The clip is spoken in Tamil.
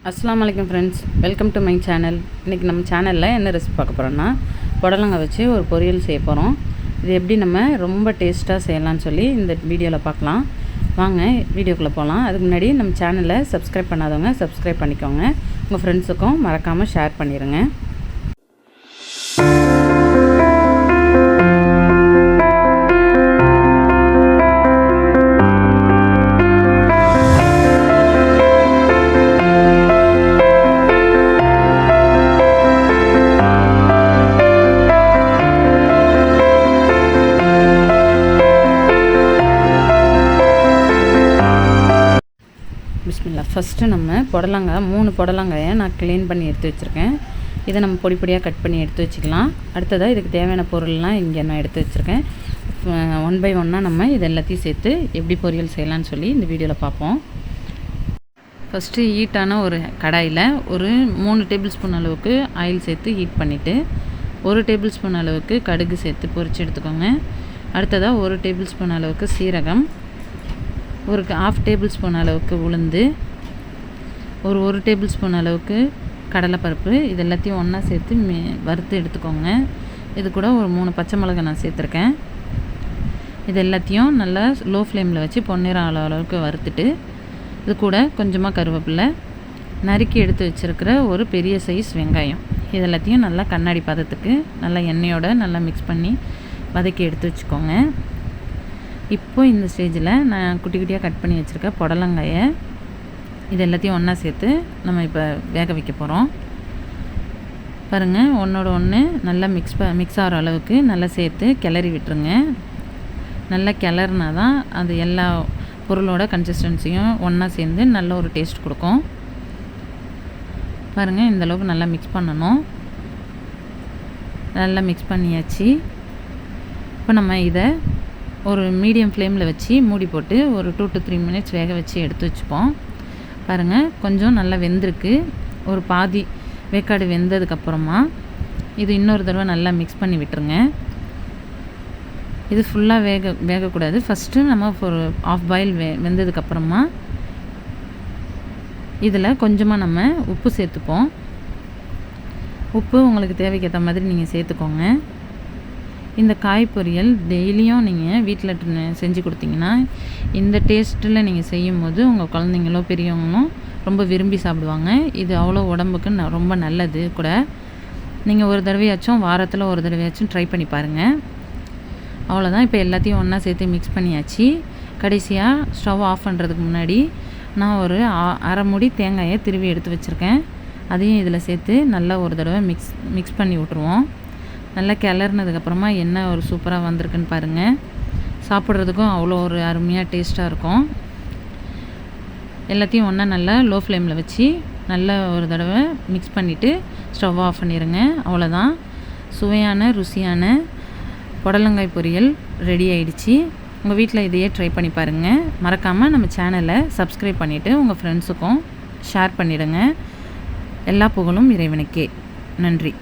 அஸ்ஸலாமு அலைக்கும் friends, welcome to my channel. இன்றைக்கி நம்ம சேனலில் என்ன ரெசிபி பார்க்க போகிறோன்னா, புடலங்காய் வச்சு ஒரு பொரியல் செய்ய போகிறோம். இது எப்படி நம்ம ரொம்ப டேஸ்ட்டாக செய்யலாம்னு சொல்லி இந்த வீடியோவில் பார்க்கலாம். வாங்க வீடியோக்குள்ளே போகலாம். அதுக்கு முன்னாடி நம்ம சேனலை சப்ஸ்கிரைப் பண்ணாதவங்க சப்ஸ்கிரைப் பண்ணிக்கோங்க. உங்கள் ஃப்ரெண்ட்ஸுக்கும் மறக்காமல் ஷேர் பண்ணிடுங்க. பிஸ்மில்லா. ஃபஸ்ட்டு நம்ம புடலங்காய் 3 புடலங்காயை நான் க்ளீன் பண்ணி எடுத்து வச்சுருக்கேன். இதை நம்ம பொடி பொடியாக கட் பண்ணி எடுத்து வச்சுக்கலாம். அடுத்ததாக இதுக்கு தேவையான பொருள்லாம் இங்கே நான் எடுத்து வச்சுருக்கேன். 1 by 1 நம்ம இது எல்லாத்தையும் சேர்த்து எப்படி பொரியல் செய்யலான்னு சொல்லி இந்த வீடியோவில் பார்ப்போம். ஃபஸ்ட்டு ஹீட்டான ஒரு கடாயில் ஒரு 3 டேபிள் ஸ்பூன் அளவுக்கு ஆயில் சேர்த்து ஹீட் பண்ணிவிட்டு 1 டேபிள் ஸ்பூன் அளவுக்கு கடுகு சேர்த்து பொரித்து எடுத்துக்கோங்க. அடுத்ததாக 1 டேபிள் ஸ்பூன் அளவுக்கு சீரகம், ஒரு 1/2 டேபிள் ஸ்பூன் அளவுக்கு உளுந்து, ஒரு டேபிள் ஸ்பூன் அளவுக்கு கடலைப்பருப்பு, இது எல்லாத்தையும் ஒன்றா சேர்த்து வறுத்து எடுத்துக்கோங்க. இது கூட ஒரு 3 பச்சை மிளகாய் நான் சேர்த்துருக்கேன். இது எல்லாத்தையும் நல்லா லோ ஃப்ளேமில் வச்சு பொன்னிறம் அளவுக்கு வறுத்துட்டு, இது கூட கொஞ்சமாக கருவேப்பிலை, நறுக்கி எடுத்து வச்சுருக்கிற ஒரு பெரிய சைஸ் வெங்காயம், இது எல்லாத்தையும் நல்லா கண்ணாடி பதத்துக்கு நல்லா எண்ணெயோடு நல்லா மிக்ஸ் பண்ணி வதக்கி எடுத்து வச்சுக்கோங்க. இப்போது இந்த ஸ்டேஜில் நான் குட்டி குட்டியாக கட் பண்ணி வச்சுருக்க புடலங்காயை இது எல்லாத்தையும் ஒன்றா சேர்த்து நம்ம இப்போ வேக வைக்க போகிறோம். பாருங்கள், ஒன்றோட ஒன்று நல்லா மிக்ஸ் ஆகிற அளவுக்கு நல்லா சேர்த்து கிளறி விட்டுருங்க. நல்லா கிளறினா தான் அது எல்லா பொருளோட கன்சிஸ்டன்சியும் ஒன்றா சேர்ந்து நல்ல ஒரு டேஸ்ட் கொடுக்கும். பாருங்கள், இந்தளவுக்கு நல்லா மிக்ஸ் பண்ணணும். நல்லா மிக்ஸ் பண்ணியாச்சு. இப்போ நம்ம இதை ஒரு மீடியம் ஃப்ளேமில் வச்சு மூடி போட்டு ஒரு 2 to 3 minutes வேக வச்சு எடுத்து வச்சுப்போம். பாருங்கள், கொஞ்சம் நல்லா வெந்திருக்கு. ஒரு பாதி வேக்காடு வெந்ததுக்கப்புறமா இது இன்னொரு தடவை நல்லா மிக்ஸ் பண்ணி விட்டுருங்க. இது ஃபுல்லாக வேகக்கூடாது. ஃபஸ்ட்டு நம்ம ஒரு ஆஃப் பாயில் வெந்ததுக்கப்புறமா இதில் கொஞ்சமாக நம்ம உப்பு சேர்த்துப்போம். உப்பு உங்களுக்கு தேவைக்கேற்ற மாதிரி நீங்கள் சேர்த்துக்கோங்க. இந்த காய் பொரியல் டெய்லியும் நீங்கள் வீட்டில் செஞ்சு கொடுத்தீங்கன்னா இந்த டேஸ்ட்டில் நீங்கள் செய்யும் போது உங்கள் குழந்தைங்களோ பெரியவங்களும் ரொம்ப விரும்பி சாப்பிடுவாங்க. இது அவ்வளோ உடம்புக்கு ரொம்ப நல்லது கூட. நீங்கள் ஒரு தடவையாச்சும் வாரத்தில் ஒரு தடவையாச்சும் ட்ரை பண்ணி பாருங்கள். அவ்வளோதான். இப்போ எல்லாத்தையும் ஒன்றா சேர்த்து மிக்ஸ் பண்ணியாச்சு. கடைசியாக ஸ்டவ் ஆஃப் பண்ணுறதுக்கு முன்னாடி நான் ஒரு அரை மூடி தேங்காயை திருவி எடுத்து வச்சுருக்கேன். அதையும் இதில் சேர்த்து நல்லா ஒரு தடவை மிக்ஸ் பண்ணி விட்ருவோம். நல்லா கிளறினதுக்கப்புறமா என்ன ஒரு சூப்பராக வந்திருக்குன்னு பாருங்கள். சாப்பிட்றதுக்கும் அவ்வளோ ஒரு அருமையாக டேஸ்ட்டாக இருக்கும். எல்லாத்தையும் ஒன்றா நல்லா லோ ஃப்ளேமில் வச்சு நல்லா ஒரு தடவை மிக்ஸ் பண்ணிவிட்டு ஸ்டவ் ஆஃப் பண்ணிடுங்க. அவ்வளோதான், சுவையான ருசியான புடலங்காய் பொரியல் ரெடி ஆகிடுச்சு. உங்கள் வீட்டில் இதையே ட்ரை பண்ணி பாருங்கள். மறக்காமல் நம்ம சேனலை சப்ஸ்கிரைப் பண்ணிவிட்டு உங்கள் ஃப்ரெண்ட்ஸுக்கும் ஷேர் பண்ணிவிடுங்க. எல்லா புகழும் இறைவனுக்கே. நன்றி.